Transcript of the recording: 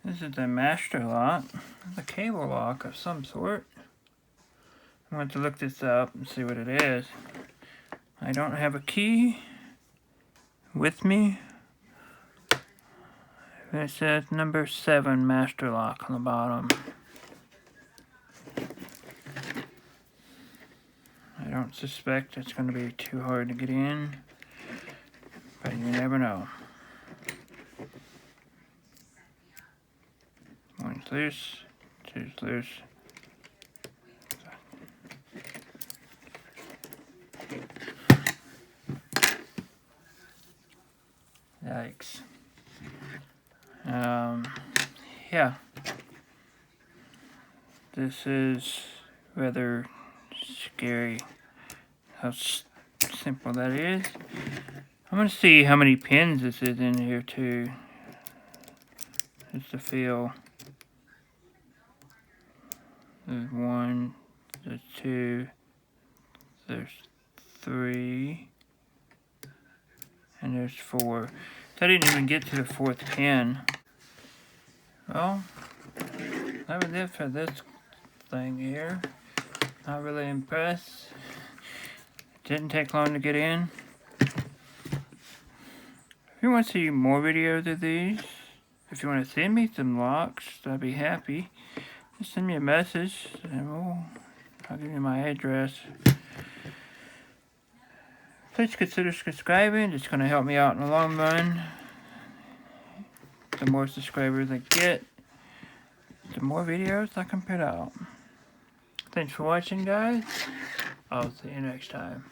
This is the master lock, the cable lock of some sort. I want to look this up and see what it is. I don't have a key with me. It says number 7 master lock on the bottom. I don't suspect it's going to be too hard to get in, but you never know. One's loose, two's loose. Yikes. Yeah. This is rather scary how simple that is. I'm going to see how many pins this is in here too. Just to feel. There's 1, there's 2, there's 3, and there's 4. So I didn't even get to the 4th pin. Well, that was it for this thing here. Not really impressed. Didn't take long to get in. If you want to see more videos of these, if you want to send me some locks, I'd be happy. Just send me a message and I'll give you my address. Please consider subscribing. It's going to help me out in the long run. The more subscribers I get, the more videos I can put out. Thanks for watching, guys. I'll see you next time.